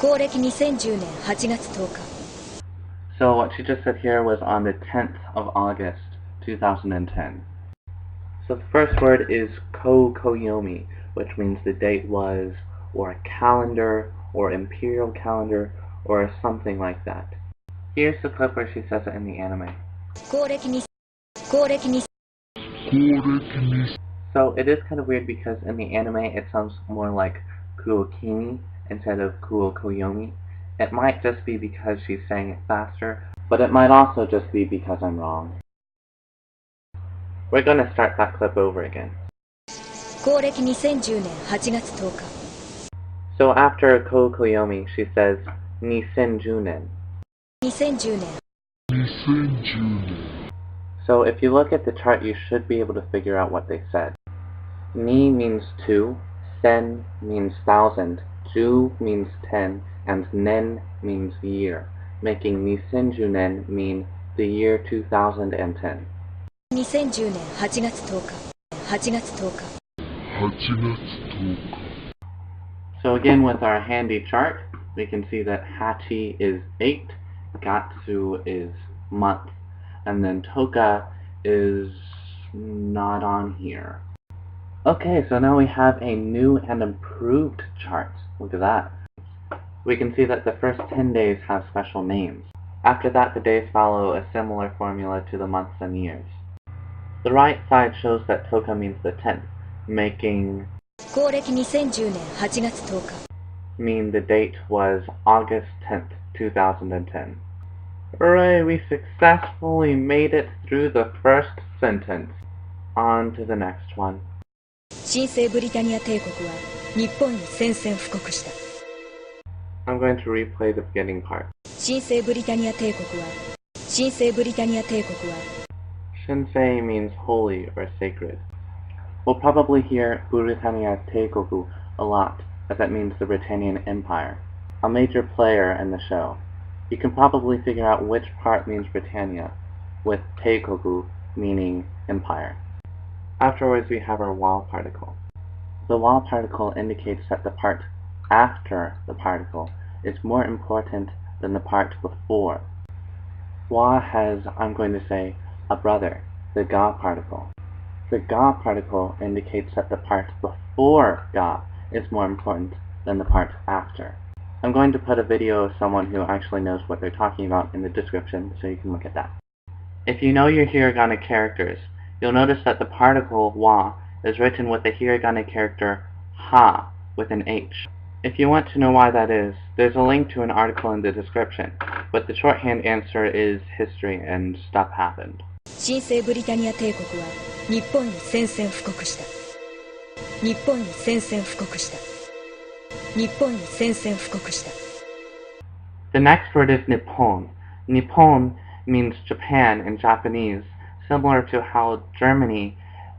公暦2010年8月10日 So what she just said here was on the 10th of August, 2010. So the first word is koyomi, which means the date was, or a calendar, or imperial calendar, or something like that. Here's the clip where she says it in the anime. 公暦に So it is kind of weird because in the anime it sounds more like kuokimi instead of koyomi. It might just be because she's saying it faster, but it might also just be because I'm wrong. We're going to start that clip over again. 公暦2010年8月10日 So after koyomi, she says nisenjunen. 2010年 So if you look at the chart, you should be able to figure out what they said. Ni means 2, sen means 1000, ju means 10, and nen means year, making nisenjunen mean the year 2010. 2010年8月10日8月10日 So again, with our handy chart, we can see that Hachi is 8, Gatsu is month, and then Toka is not on here. Okay, so now we have a new and improved chart. Look at that. We can see that the first 10 days have special names. After that, the days follow a similar formula to the months and years. The right side shows that Toka means the 10th, making 公暦2010年8月10日 mean the date was August 10th, 2010. Hooray, we successfully made it through the first sentence. On to the next one. 新生ブリタニア帝国は日本に宣戦布告した I'm going to replay the beginning part. 新生ブリタニア帝国は新生ブリタニア帝国は Shinsei means holy or sacred. We'll probably hear Britannia Teikoku a lot, as that means the Britannian Empire, a major player in the show. You can probably figure out which part means Britannia, with Teikoku meaning empire. Afterwards we have our wa particle. The wa particle indicates that the part after the particle is more important than the part before. Wa has, I'm going to say, a brother, the ga particle. The ga particle indicates that the part before ga is more important than the part after. I'm going to put a video of someone who actually knows what they're talking about in the description so you can look at that. If you know your hiragana characters, you'll notice that the particle wa is written with the hiragana character ha with an H. If you want to know why that is, there's a link to an article in the description, but the shorthand answer is history and stuff happened. 新生ブリタニア帝国は日本に宣戦布告した日本に宣戦布告した日本に宣戦布告した The next word is Nippon. Nippon means Japan in Japanese, similar to how Germany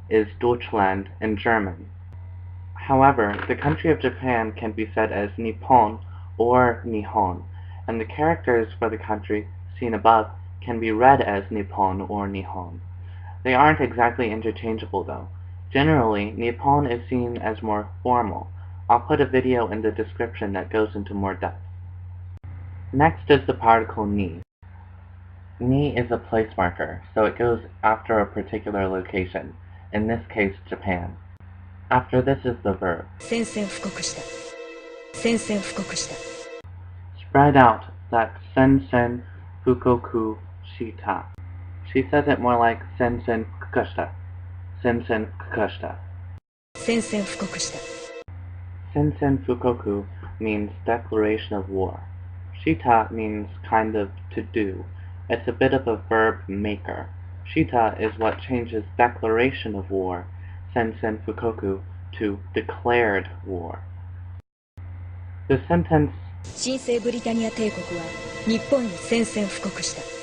is Deutschland in German. However, the country of Japan can be said as Nippon or Nihon, and the characters for the country seen above can be read as Nippon or Nihon. They aren't exactly interchangeable though. Generally, Nippon is seen as more formal. I'll put a video in the description that goes into more depth. Next is the particle ni. Ni is a place marker, so it goes after a particular location, in this case Japan. After this is the verb. 宣戦布告した宣戦布告した Spread out that sensen fukoku shita. She says it more like sensen fukushita. Sensen fukushita. 宣戦布告した Sensen fukoku means declaration of war. Shita means kind of to do. It's a bit of a verb maker. Shita is what changes declaration of war, sensen fukoku, to declared war. The sentence 新生ブリタニア帝国は日本に宣戦布告した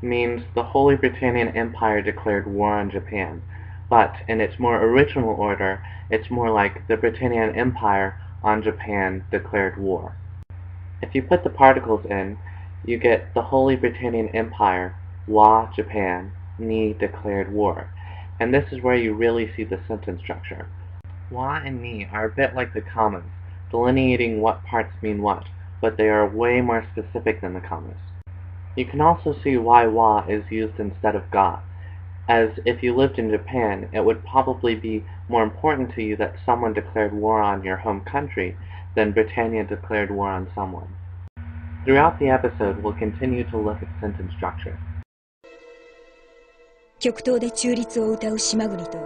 means the Holy Britannian Empire declared war on Japan, but in its more original order, it's more like the Britannian Empire on Japan declared war. If you put the particles in, you get the Holy Britannian Empire, wa Japan, ni declared war, and this is where you really see the sentence structure. Wa and ni are a bit like the commas. delineating what parts mean what, but they are way more specific than the commas. You can also see why wa is used instead of ga, as if you lived in Japan, it would probably be more important to you that someone declared war on your home country than Britannia declared war on someone. Throughout the episode, we'll continue to look at sentence structure. 極東で中立を謳う島国と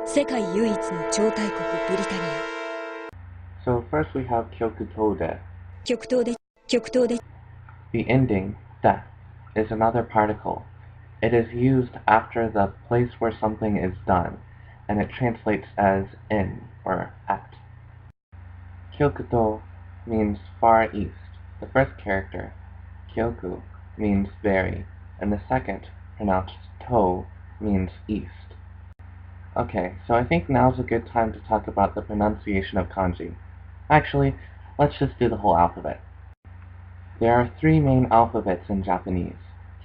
世界唯一の超大国ブリタニア。 So first we have kyokutode. 極東で The ending, de, is another particle. It is used after the place where something is done, and it translates as in or at. Kyokuto means far east. The first character, kyoku, means very, and the second, pronounced to, means east. Okay, so I think now's a good time to talk about the pronunciation of kanji. Actually, let's just do the whole alphabet. There are three main alphabets in Japanese: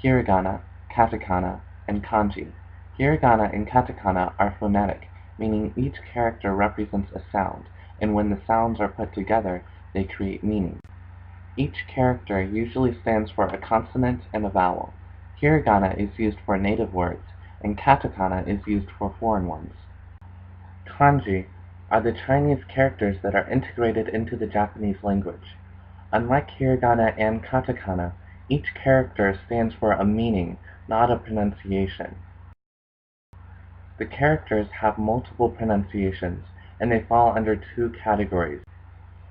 hiragana, katakana, and kanji. Hiragana and katakana are phonetic, meaning each character represents a sound, and when the sounds are put together, they create meaning. Each character usually stands for a consonant and a vowel. Hiragana is used for native words, and katakana is used for foreign ones. Kanji are the Chinese characters that are integrated into the Japanese language. Unlike hiragana and katakana, each character stands for a meaning, not a pronunciation. The characters have multiple pronunciations, and they fall under two categories: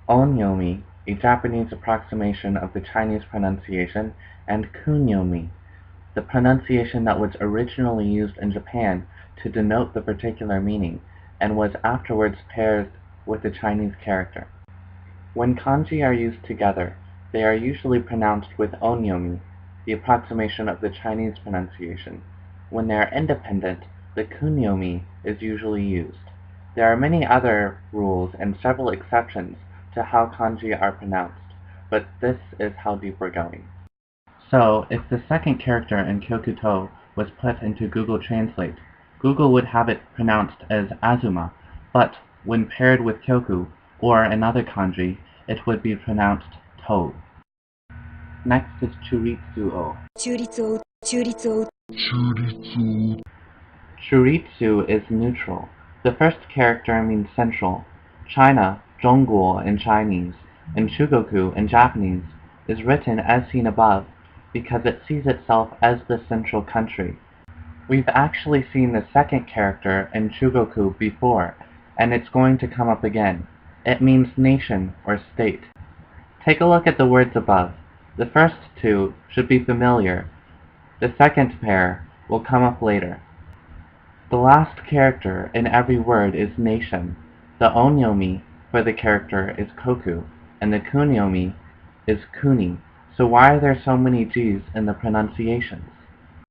onyomi, a Japanese approximation of the Chinese pronunciation, and kunyomi, the pronunciation that was originally used in Japan to denote the particular meaning, and was afterwards paired with the Chinese character. When kanji are used together, they are usually pronounced with onyomi, the approximation of the Chinese pronunciation. When they are independent, the kunyomi is usually used. There are many other rules and several exceptions to how kanji are pronounced, but this is how deep we're going. So, if the second character in Kyokuto was put into Google Translate, Google would have it pronounced as Azuma, but when paired with Kyoku, or another kanji, it would be pronounced To. Next is Churitsu-o. 中立を Churitsu is neutral. The first character means central. China, Zhongguo in Chinese, and Shugoku in Japanese, is written as seen above because it sees itself as the central country. We've actually seen the second character in Shugoku before, and it's going to come up again. It means nation or state. Take a look at the words above. The first two should be familiar. The second pair will come up later. The last character in every word is nation. The onyomi for the character is koku, and the kunyomi is kuni. So why are there so many G's in the pronunciations?